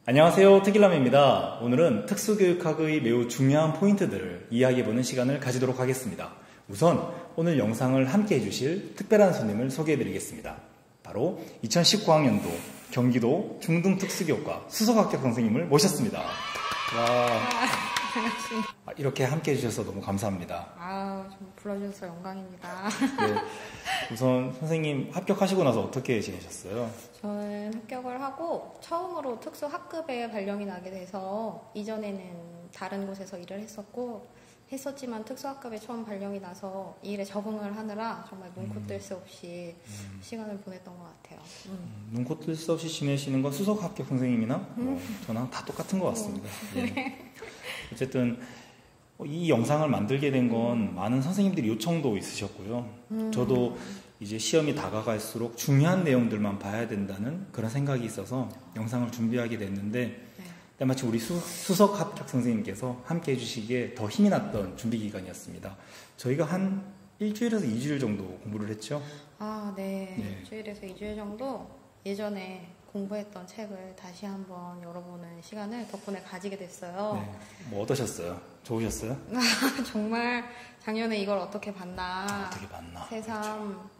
안녕하세요. 특일남입니다. 오늘은 특수교육학의 매우 중요한 포인트들을 이야기해보는 시간을 가지도록 하겠습니다. 우선 오늘 영상을 함께 해주실 특별한 손님을 소개해드리겠습니다. 바로 2019학년도 경기도 중등특수교과 수석합격 선생님을 모셨습니다. 이렇게 함께 해주셔서 너무 감사합니다. 좀 불러주셔서 영광입니다. 네, 우선 선생님 합격하시고 나서 어떻게 지내셨어요? 저는 합격을 하고 처음으로 특수학급에 발령이 나게 돼서 이전에는 다른 곳에서 일을 했었지만 특수학급에 처음 발령이 나서 이 일에 적응을 하느라 정말 눈코 뜰 새 없이 시간을 보냈던 것 같아요. 눈코 뜰 새 없이 지내시는 건 수석 합격 선생님이나 저랑 다 똑같은 것 같습니다. 네. 어쨌든 이 영상을 만들게 된 건 많은 선생님들이 요청도 있으셨고요. 저도 이제 시험이 다가갈수록 중요한 내용들만 봐야 된다는 그런 생각이 있어서 영상을 준비하게 됐는데 마치 우리 수석 합격 선생님께서 함께 해주시기에 더 힘이 났던 준비 기간이었습니다. 저희가 한 일주일에서 2주일 정도 공부를 했죠? 네. 일주일에서 2주일 정도 예전에 공부했던 책을 다시 한번 열어보는 시간을 덕분에 가지게 됐어요. 네. 뭐 어떠셨어요? 좋으셨어요? 정말 작년에 이걸 어떻게 봤나. 새삼 그렇죠.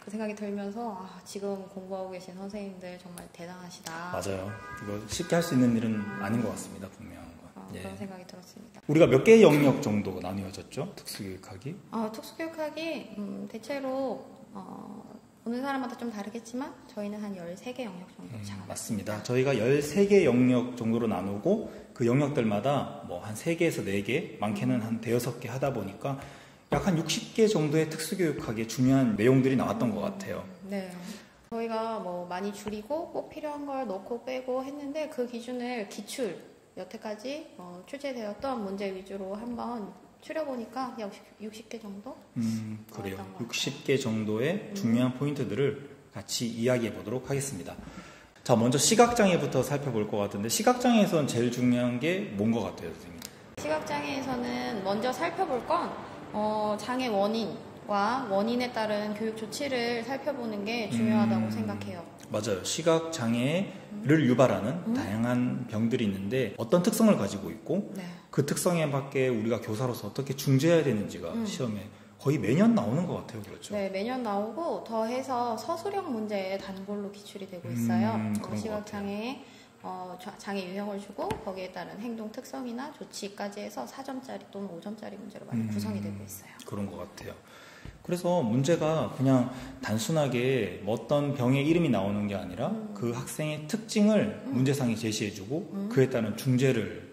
그 생각이 들면서 지금 공부하고 계신 선생님들 정말 대단하시다. 맞아요. 이거 쉽게 할 수 있는 일은 아닌 것 같습니다. 분명한 건. 그런 생각이 들었습니다. 우리가 몇 개의 영역 정도 나뉘어졌죠? 특수교육학이? 특수교육학이 대체로 보는 사람마다 좀 다르겠지만 저희는 한 13개 영역 정도 잡았습니다. 맞습니다. 저희가 13개 영역 정도로 나누고 그 영역들마다 뭐 한 3개에서 4개, 많게는 한 5-6개 하다 보니까 약 한 60개 정도의 특수교육학의 중요한 내용들이 나왔던 것 같아요. 네. 저희가 뭐 많이 줄이고 꼭 필요한 걸 넣고 빼고 했는데 그 기준을 기출, 여태까지 출제되었던 문제 위주로 한번 추려보니까 약 60개 정도? 그래요. 60개 정도의 중요한 포인트들을 같이 이야기해 보도록 하겠습니다. 자, 먼저 시각장애부터 살펴볼 것 같은데 시각장애에서는 제일 중요한 게 뭔 것 같아요, 선생님? 시각장애에서는 먼저 살펴볼 건 장애 원인과 원인에 따른 교육 조치를 살펴보는 게 중요하다고 생각해요. 맞아요. 시각장애를 유발하는 다양한 병들이 있는데 어떤 특성을 가지고 있고 그 특성에 맞게 우리가 교사로서 어떻게 중재해야 되는지가 시험에 거의 매년 나오는 것 같아요. 그렇죠? 네, 매년 나오고 더해서 서술형 문제에 단골로 기출이 되고 있어요. 시각장애에 장애 유형을 주고 거기에 따른 행동 특성이나 조치까지 해서 4점짜리 또는 5점짜리 문제로 많이 구성이 되고 있어요. 그런 것 같아요. 그래서 문제가 그냥 단순하게 어떤 병의 이름이 나오는 게 아니라 그 학생의 특징을 문제상에 제시해주고 그에 따른 중재를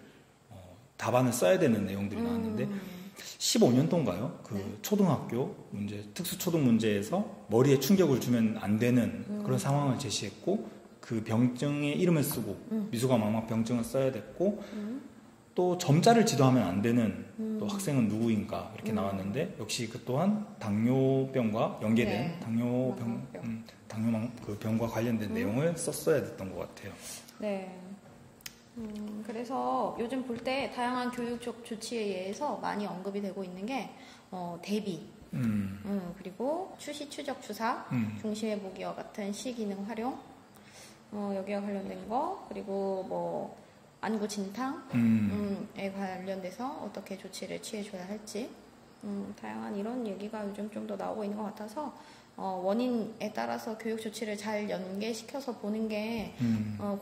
답안을 써야 되는 내용들이 나왔는데 15년도인가요? 초등학교 문제, 특수초등 문제에서 머리에 충격을 주면 안 되는 그런 상황을 제시했고 그 병증의 이름을 쓰고 미수가 망막 병증을 써야 됐고 또 점자를 지도하면 안 되는 또 학생은 누구인가 이렇게 나왔는데 역시 그 또한 당뇨병과 연계된 병과 관련된 내용을 썼어야 됐던 것 같아요. 네. 그래서 요즘 볼 때 다양한 교육적 조치에 의해서 많이 언급이 되고 있는 게 대비, 그리고 추시, 추적, 주사, 중심의 보기와 같은 시기능 활용, 여기와 관련된 거, 그리고 뭐 안구 진탕에 관련돼서 어떻게 조치를 취해줘야 할지 다양한 이런 얘기가 요즘 좀 더 나오고 있는 것 같아서 원인에 따라서 교육 조치를 잘 연계시켜서 보는 게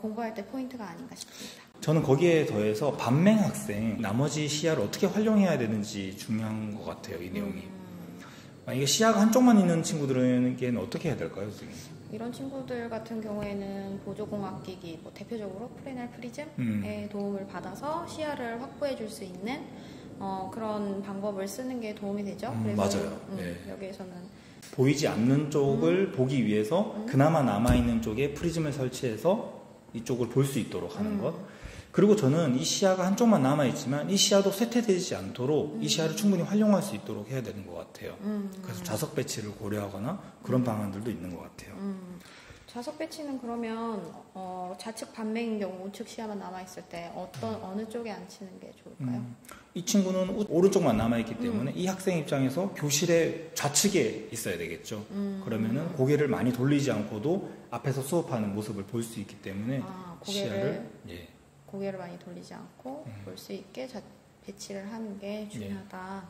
공부할 때 포인트가 아닌가 싶습니다. 저는 거기에 더해서 반맹 학생 나머지 시야를 어떻게 활용해야 되는지 중요한 것 같아요. 이 내용이. 이게 시야가 한쪽만 있는 친구들에게는 어떻게 해야 될까요, 선생님? 이런 친구들 같은 경우에는 보조공학기기, 대표적으로 프레넬 프리즘의 도움을 받아서 시야를 확보해 줄 수 있는 그런 방법을 쓰는 게 도움이 되죠. 그래서 맞아요. 여기에서는 보이지 않는 쪽을 보기 위해서 그나마 남아있는 쪽에 프리즘을 설치해서 이쪽을 볼 수 있도록 하는 것. 그리고 저는 이 시야가 한쪽만 남아있지만 이 시야도 쇠퇴되지 않도록 이 시야를 충분히 활용할 수 있도록 해야 되는 것 같아요. 그래서 좌석 배치를 고려하거나 그런 방안들도 있는 것 같아요. 좌석 배치는 그러면 좌측 반맹인 경우 우측 시야만 남아있을 때 어느 쪽에 앉히는 게 좋을까요? 이 친구는 오른쪽만 남아있기 때문에 이 학생 입장에서 교실의 좌측에 있어야 되겠죠. 그러면은 고개를 많이 돌리지 않고도 앞에서 수업하는 모습을 볼 수 있기 때문에 고개를 많이 돌리지 않고 볼 수 있게 배치를 하는 게 중요하다.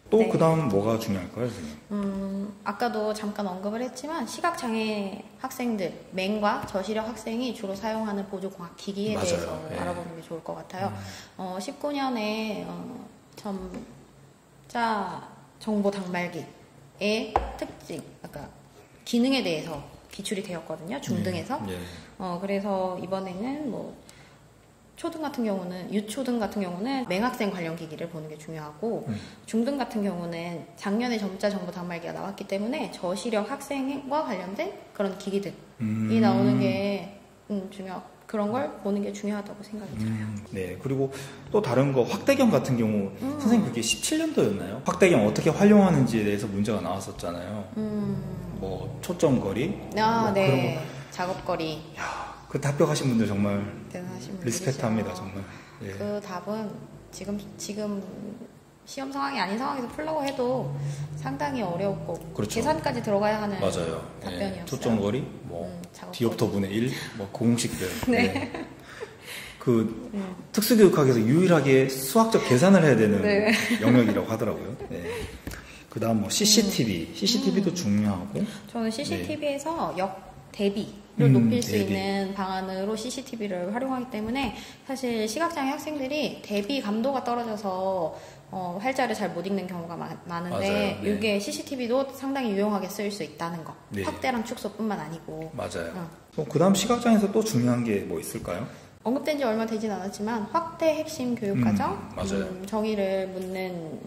또 그 다음 뭐가 중요할까요, 선생님? 아까도 잠깐 언급을 했지만 시각장애 학생들, 맹과 저시력 학생이 주로 사용하는 보조공학 기기에 대해서 알아보는 게 좋을 것 같아요. 19년에 점자 정보 당말기의 특징, 그러니까 기능에 대해서 기출이 되었거든요, 중등에서. 그래서 이번에는 초등 같은 경우는, 유초등 같은 경우는 맹학생 관련 기기를 보는 게 중요하고, 중등 같은 경우는 작년에 점자 정보 단말기가 나왔기 때문에 저시력 학생과 관련된 그런 기기들이 나오는 게 그런 걸 보는 게 중요하다고 생각이 들어요. 네, 그리고 또 다른 거 확대경 같은 경우 선생님 그게 17년도였나요? 확대경 어떻게 활용하는지에 대해서 문제가 나왔었잖아요. 초점거리, 네, 작업거리. 그 답변하신 분들 정말 대단하신 리스펙트합니다, 정말. 그 답은 지금 시험 상황이 아닌 상황에서 풀려고 해도 상당히 어렵고 계산까지 들어가야 하는 답변이었어요. 초점거리, 디옵터분의 1, 공식들. 그 특수교육학에서 유일하게 수학적 계산을 해야 되는 영역이라고 하더라고요. 그 다음 CCTV도 중요하고. 저는 CCTV에서 대비를 높일 수 있는 방안으로 CCTV를 활용하기 때문에 사실 시각장애 학생들이 대비 감도가 떨어져서 활자를 잘 못 읽는 경우가 많은데 이게 CCTV도 상당히 유용하게 쓰일 수 있다는 거. 확대랑 축소뿐만 아니고. 맞아요. 그 다음 시각장애에서 또 중요한 게 뭐 있을까요? 언급된 지 얼마 되진 않았지만 확대 핵심 교육과정 정의를 묻는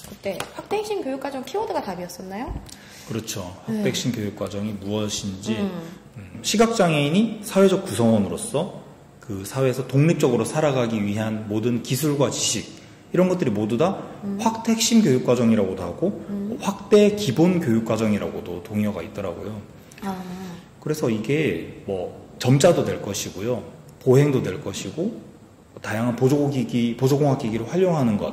그때 확대 핵심 교육과정 키워드가 답이었었나요? 그렇죠. 확대 핵심 교육과정이 무엇인지 시각장애인이 사회적 구성원으로서 그 사회에서 독립적으로 살아가기 위한 모든 기술과 지식 이런 것들이 모두 다 확대 핵심 교육과정이라고도 하고 확대 기본 교육과정이라고도 동의어가 있더라고요. 그래서 이게 점자도 될 것이고요. 보행도 될 것이고 다양한 보조공학 기기를 활용하는 것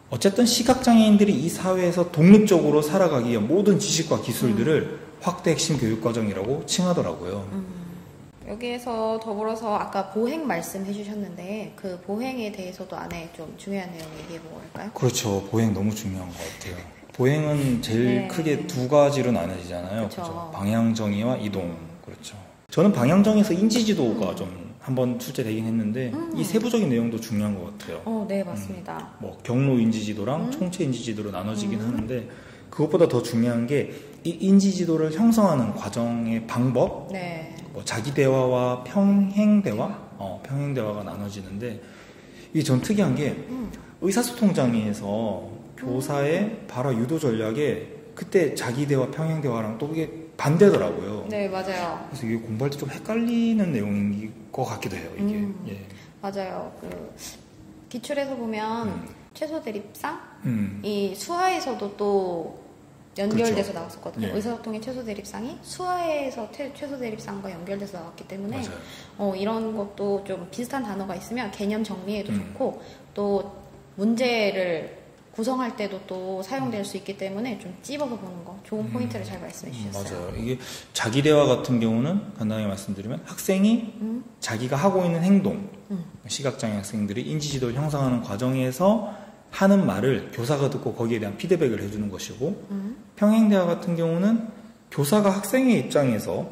어쨌든 시각장애인들이 이 사회에서 독립적으로 살아가기 위한 모든 지식과 기술들을 확대 핵심 교육과정이라고 칭하더라고요. 여기에서 더불어서 아까 보행 말씀해 주셨는데 그 보행에 대해서도 안에 좀 중요한 내용 얘기해보고 할까요? 그렇죠. 보행 너무 중요한 것 같아요. 보행은 제일 크게 두 가지로 나눠지잖아요. 그렇죠? 방향정의와 이동. 그렇죠. 저는 방향정의에서 인지지도가 좀 한번 출제되긴 했는데 이 세부적인 내용도 중요한 것 같아요. 네, 맞습니다. 경로 인지지도랑 총체 인지지도로 나눠지긴 하는데 그것보다 더 중요한 게 이 인지지도를 형성하는 과정의 방법, 자기 대화와 평행 대화, 평행 대화가 나눠지는데 이게 전 특이한 게 의사소통 장애에서 교사의 발화 유도 전략에 그때 자기 대화, 평행 대화랑 또 그게 반대더라고요. 네, 맞아요. 그래서 이게 공부할 때 좀 헷갈리는 내용인 것 같기도 해요, 이게. 맞아요. 기출에서 보면 최소 대립상, 이 수화에서도 또 연결돼서 나왔었거든요. 의사소통의 최소 대립상이 수화에서 최소 대립상과 연결돼서 나왔기 때문에 이런 것도 좀 비슷한 단어가 있으면 개념 정리에도 좋고 또 문제를 구성할 때도 또 사용될 수 있기 때문에 좀 찝어서 보는 거 좋은 포인트를 잘 말씀해 주셨어요. 맞아요. 이게 자기 대화 같은 경우는 간단하게 말씀드리면 학생이 자기가 하고 있는 행동, 시각장애 학생들이 인지지도를 형성하는 과정에서 하는 말을 교사가 듣고 거기에 대한 피드백을 해주는 것이고 평행대화 같은 경우는 교사가 학생의 입장에서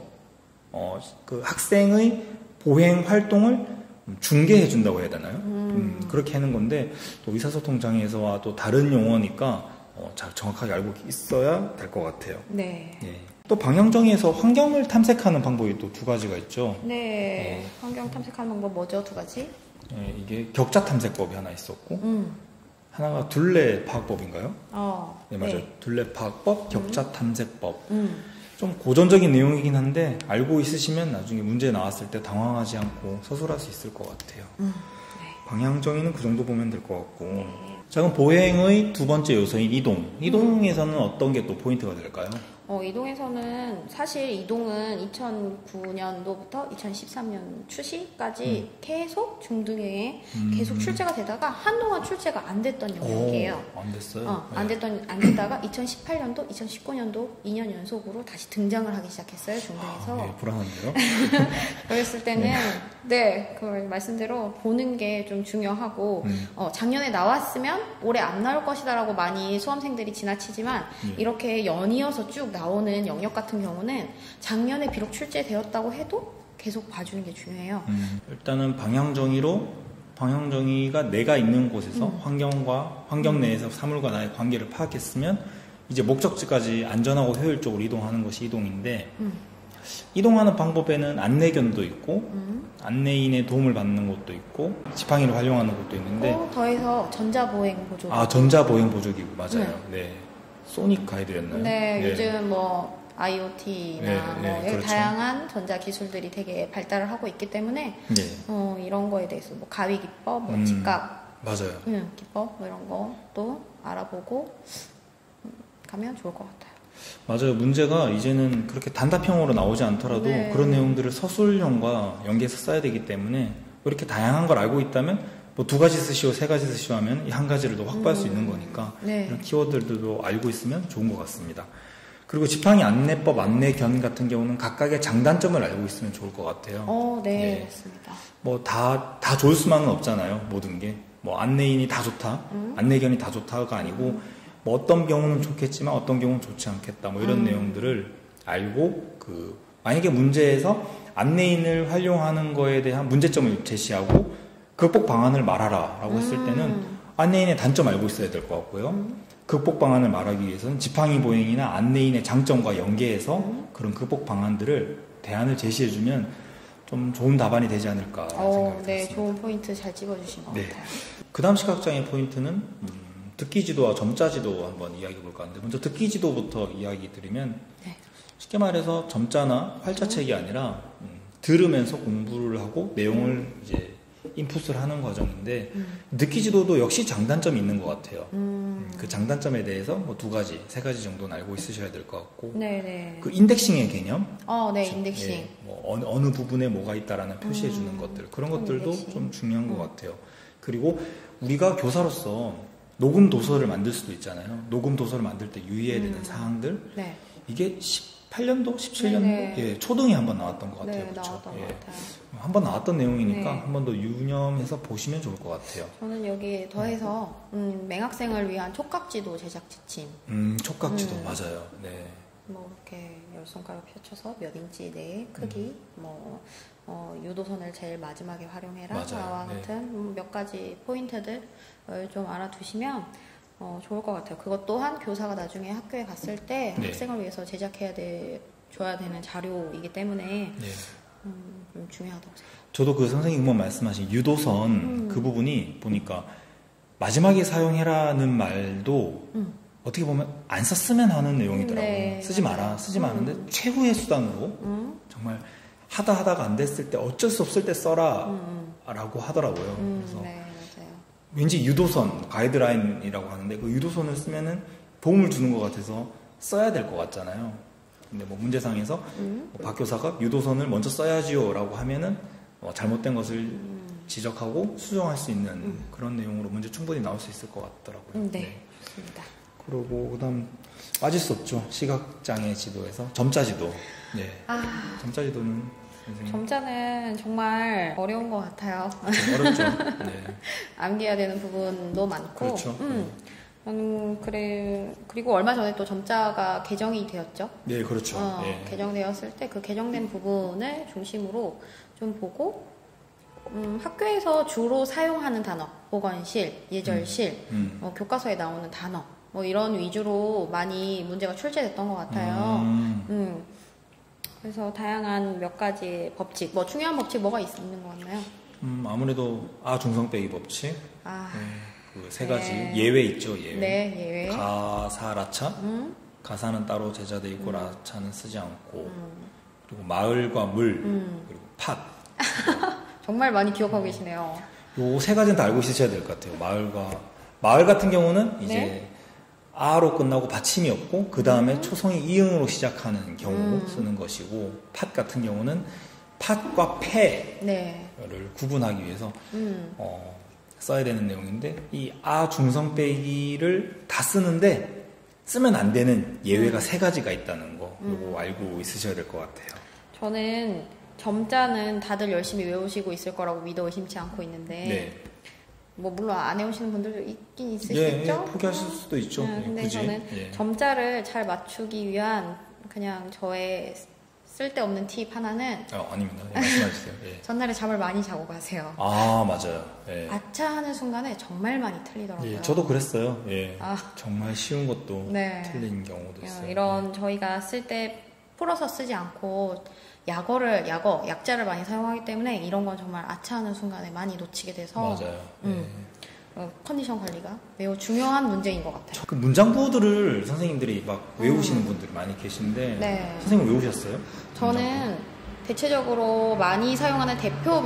그 학생의 보행 활동을 중계해 준다고 해야 되나요? 그렇게 하는 건데 또 의사소통 장애에서와 또 다른 용어니까 잘 정확하게 알고 있어야 될 것 같아요. 또 방향정의에서 환경을 탐색하는 방법이 또 두 가지가 있죠. 환경 탐색하는 방법 뭐죠? 두 가지? 이게 격자 탐색법이 하나 있었고 하나가 둘레 파악법인가요? 맞아요. 둘레 파악법, 격자 탐색법. 좀 고전적인 내용이긴 한데 알고 있으시면 나중에 문제 나왔을 때 당황하지 않고 서술할 수 있을 것 같아요. 방향정의는 그 정도 보면 될 것 같고 자, 그럼 보행의 두 번째 요소인 이동. 이동에서는 어떤 게 또 포인트가 될까요? 이동에서는 사실 이동은 2009년도부터 2013년 추시까지 계속 중등에 계속 출제가 되다가 한동안 출제가 안 됐던 영역이에요. 안 됐어요? 안 됐다가 2018년도, 2019년도 2년 연속으로 다시 등장을 하기 시작했어요, 중등에서. 네, 불안한데요? 그랬을 때는 그 말씀대로 보는 게 좀 중요하고 작년에 나왔으면 올해 안 나올 것이다라고 많이 수험생들이 지나치지만 이렇게 연이어서 쭉 나오는 영역 같은 경우는 작년에 비록 출제되었다고 해도 계속 봐주는 게 중요해요. 일단은 방향정의가 내가 있는 곳에서 환경 내에서 사물과 나의 관계를 파악했으면 이제 목적지까지 안전하고 효율적으로 이동하는 것이 이동인데 이동하는 방법에는 안내견도 있고 안내인의 도움을 받는 곳도 있고 지팡이를 활용하는 곳도 있는데 더해서 전자보행 보조. 전자보행 보조기구 맞아요. 네. 소닉 가이드였나요? 네, 요즘 IoT나 그렇죠. 다양한 전자 기술들이 되게 발달을 하고 있기 때문에 이런 거에 대해서 가위 기법, 직각 맞아요. 기법 이런 것도 알아보고 가면 좋을 것 같아요. 맞아요. 문제가 이제는 그렇게 단답형으로 나오지 않더라도 그런 내용들을 서술형과 연계해서 써야 되기 때문에 이렇게 다양한 걸 알고 있다면 뭐 2가지 쓰시오, 3가지 쓰시오 하면 이 한 가지를 더 확보할 수 있는 거니까 이런 키워드들도 알고 있으면 좋은 것 같습니다. 그리고 지팡이 안내법, 안내견 같은 경우는 각각의 장단점을 알고 있으면 좋을 것 같아요. 네, 맞습니다. 뭐 다 좋을 수만은 없잖아요. 모든 게. 뭐 안내인이 다 좋다, 안내견이 다 좋다가 아니고 뭐 어떤 경우는 좋겠지만 어떤 경우는 좋지 않겠다. 뭐 이런 내용들을 알고 만약에 문제에서 안내인을 활용하는 거에 대한 문제점을 제시하고 극복 방안을 말하라 라고 했을 때는 안내인의 단점 알고 있어야 될 것 같고요. 극복 방안을 말하기 위해서는 지팡이 보행이나 안내인의 장점과 연계해서 그런 극복 방안들을 대안을 제시해주면 좀 좋은 답안이 되지 않을까 생각이 듭니다. 좋은 포인트 잘 집어주신 것 같아요. 그 다음 시각장애 포인트는 듣기지도와 점자지도 한번 이야기해 볼까 하는데 먼저 듣기지도부터 이야기 드리면 쉽게 말해서 점자나 활자책이 아니라 들으면서 공부를 하고 내용을 이제 인풋을 하는 과정인데 듣기지도도 역시 장단점이 있는 것 같아요. 그 장단점에 대해서 뭐 2가지, 3가지 정도는 알고 있으셔야 될 것 같고 그 인덱싱의 개념 인덱싱 뭐 어느 부분에 뭐가 있다라는 표시해 주는 것들 그런 것들도 인덱싱. 좀 중요한 것 같아요. 그리고 우리가 교사로서 녹음 도서를 만들 수도 있잖아요. 녹음 도서를 만들 때 유의해야 되는 사항들 이게 18년도, 17년도 초등에 한번 나왔던 것 같아요. 그렇죠? 나왔던 것 같아요. 한번 나왔던 내용이니까 한 번 더 유념해서 보시면 좋을 것 같아요. 저는 여기에 더해서 맹학생을 위한 촉각지도 제작 지침. 촉각지도 맞아요. 네. 뭐 이렇게 10손가락 펼쳐서 몇 인치 내 크기, 유도선을 제일 마지막에 활용해라. 나와 같은 몇 가지 포인트들을 좀 알아두시면 좋을 것 같아요. 그것 또한 교사가 나중에 학교에 갔을 때 학생을 위해서 줘야 되는 자료이기 때문에 좀 중요하다고 생각해요. 저도 그 선생님 한번 말씀하신 유도선 그 부분이 보니까 마지막에 사용해라는 말도 어떻게 보면 안 썼으면 하는 내용이더라고요. 쓰지 마라, 쓰지 마는데 최후의 수단으로 정말 하다가 안 됐을 때 어쩔 수 없을 때 써라 라고 하더라고요. 그래서 왠지 유도선, 가이드라인이라고 하는데 그 유도선을 쓰면은 도움을 주는 것 같아서 써야 될 것 같잖아요. 근데 뭐 문제상에서 박 교사가 유도선을 먼저 써야지요 라고 하면은 잘못된 것을 지적하고 수정할 수 있는 그런 내용으로 문제 충분히 나올 수 있을 것 같더라고요. 좋습니다. 그리고 그다음 빠질 수 없죠. 시각장애 지도에서 점자지도. 점자지도는 점자는 정말 어려운 것 같아요. 어렵죠. 암기해야 되는 부분도 많고. 그렇죠. 그리고 얼마 전에 또 점자가 개정이 되었죠. 네, 그렇죠. 개정되었을 때 그 개정된 부분을 중심으로 좀 보고, 학교에서 주로 사용하는 단어, 보건실, 예절실, 교과서에 나오는 단어, 뭐 이런 위주로 많이 문제가 출제됐던 것 같아요. 그래서 다양한 몇 가지 법칙, 뭐 중요한 법칙 뭐가 있는 것 같나요? 아무래도 중성 빼기 법칙. 그 3가지 예외 있죠. 예외. 가사, 라차. 가사는 따로 제자돼 있고 라차는 쓰지 않고. 그리고 마을과 물. 그리고 팥. 정말 많이 기억하고 계시네요. 요 3가지는 다 알고 있으셔야 될 것 같아요. 마을 같은 경우는 이제 아로 끝나고 받침이 없고 그 다음에 초성이 이응으로 시작하는 경우 쓰는 것이고 팥 같은 경우는 팥과 폐를 네. 구분하기 위해서 써야 되는 내용인데 이 아 중성 빼기를 다 쓰는데 쓰면 안 되는 예외가 3가지가 있다는 거 요거 알고 있으셔야 될 것 같아요. 저는 점자는 다들 열심히 외우시고 있을 거라고 믿어 의심치 않고 있는데 네. 뭐 물론 안 외우시는 분들도 있긴 있으시겠죠? 예, 포기하실 수도 있죠. 근데 굳이. 저는 점자를 잘 맞추기 위한 그냥 저의 쓸데없는 팁 하나는 아닙니다. 말씀해주세요. 예. 전날에 잠을 많이 자고 가세요. 아 맞아요. 예. 아차하는 순간에 정말 많이 틀리더라고요. 예, 저도 그랬어요. 예. 정말 쉬운 것도 네. 틀린 경우도 있어요. 이런 저희가 쓸 때 풀어서 쓰지 않고 약자를 많이 사용하기 때문에 이런 건 정말 아차하는 순간에 많이 놓치게 돼서 맞아요. 컨디션 관리가 매우 중요한 문제인 것 같아요. 그 문장구들을 선생님들이 막 외우시는 분들이 많이 계신데 네. 선생님 외우셨어요? 저는 대체적으로 많이 사용하는 대표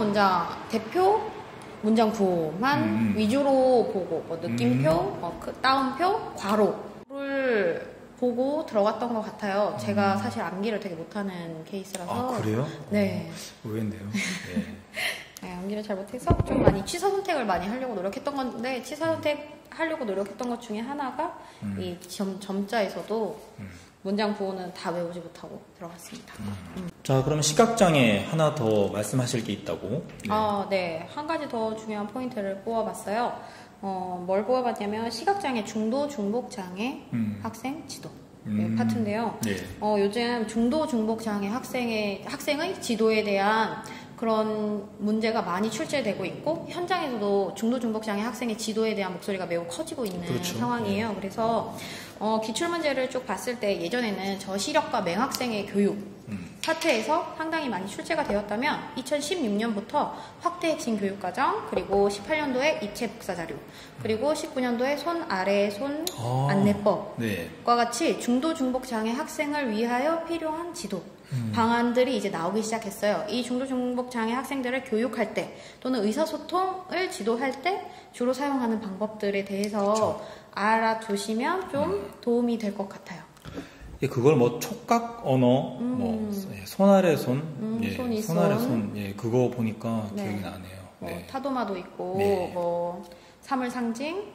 문장 구호만 위주로 보고 뭐 느낌표, 따옴표, 괄호를 보고 들어갔던 것 같아요. 제가 사실 암기를 되게 못하는 케이스라서. 아 그래요? 네. 의외인데요. 네, 암기를 잘 못해서 좀 많이 취사 선택을 많이 하려고 노력했던 건데 취사 선택 하려고 노력했던 것 중에 하나가 이 점자에서도 문장 구호는 다 외우지 못하고 들어갔습니다. 자, 그럼 시각장애 하나 더 말씀하실 게 있다고. 네. 네. 한 가지 더 중요한 포인트를 뽑아봤어요. 뭘 뽑아봤냐면 시각장애 중도 중복장애 학생 지도 파트인데요. 네. 요즘 중도 중복장애 학생의 지도에 대한 그런 문제가 많이 출제되고 있고 현장에서도 중도 중복장애 학생의 지도에 대한 목소리가 매우 커지고 있는 그렇죠. 상황이에요. 그래서 기출문제를 쭉 봤을 때 예전에는 저시력과 맹학생의 교육 파트에서 상당히 많이 출제가 되었다면 2016년부터 확대 핵심 교육과정 그리고 18년도에 입체 복사 자료 그리고 19년도에 손 아래 손 안내법과 네. 같이 중도 중복 장애 학생을 위하여 필요한 지도 방안들이 이제 나오기 시작했어요. 이 중도 중복 장애 학생들을 교육할 때 또는 의사소통을 지도할 때 주로 사용하는 방법들에 대해서 그렇죠. 알아두시면 좀 도움이 될 것 같아요. 예, 그걸 뭐 촉각 언어, 손 아래 손, 손, 이 손 아래 손. 손, 그거 보니까 네. 기억이 나네요. 네. 타도마도 있고, 네. 사물 상징,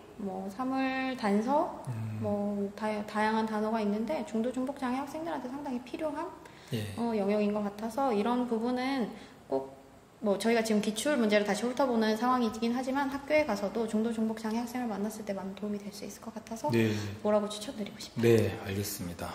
사물 단서, 다양한 단어가 있는데 중도 중복 장애 학생들한테 상당히 필요한 영역인 것 같아서 이런 부분은 꼭 저희가 지금 기출 문제를 다시 훑어보는 상황이긴 하지만 학교에 가서도 중도 중복 장애 학생을 만났을 때 많은 도움이 될 수 있을 것 같아서 뭐라고 추천드리고 싶어요. 네, 알겠습니다.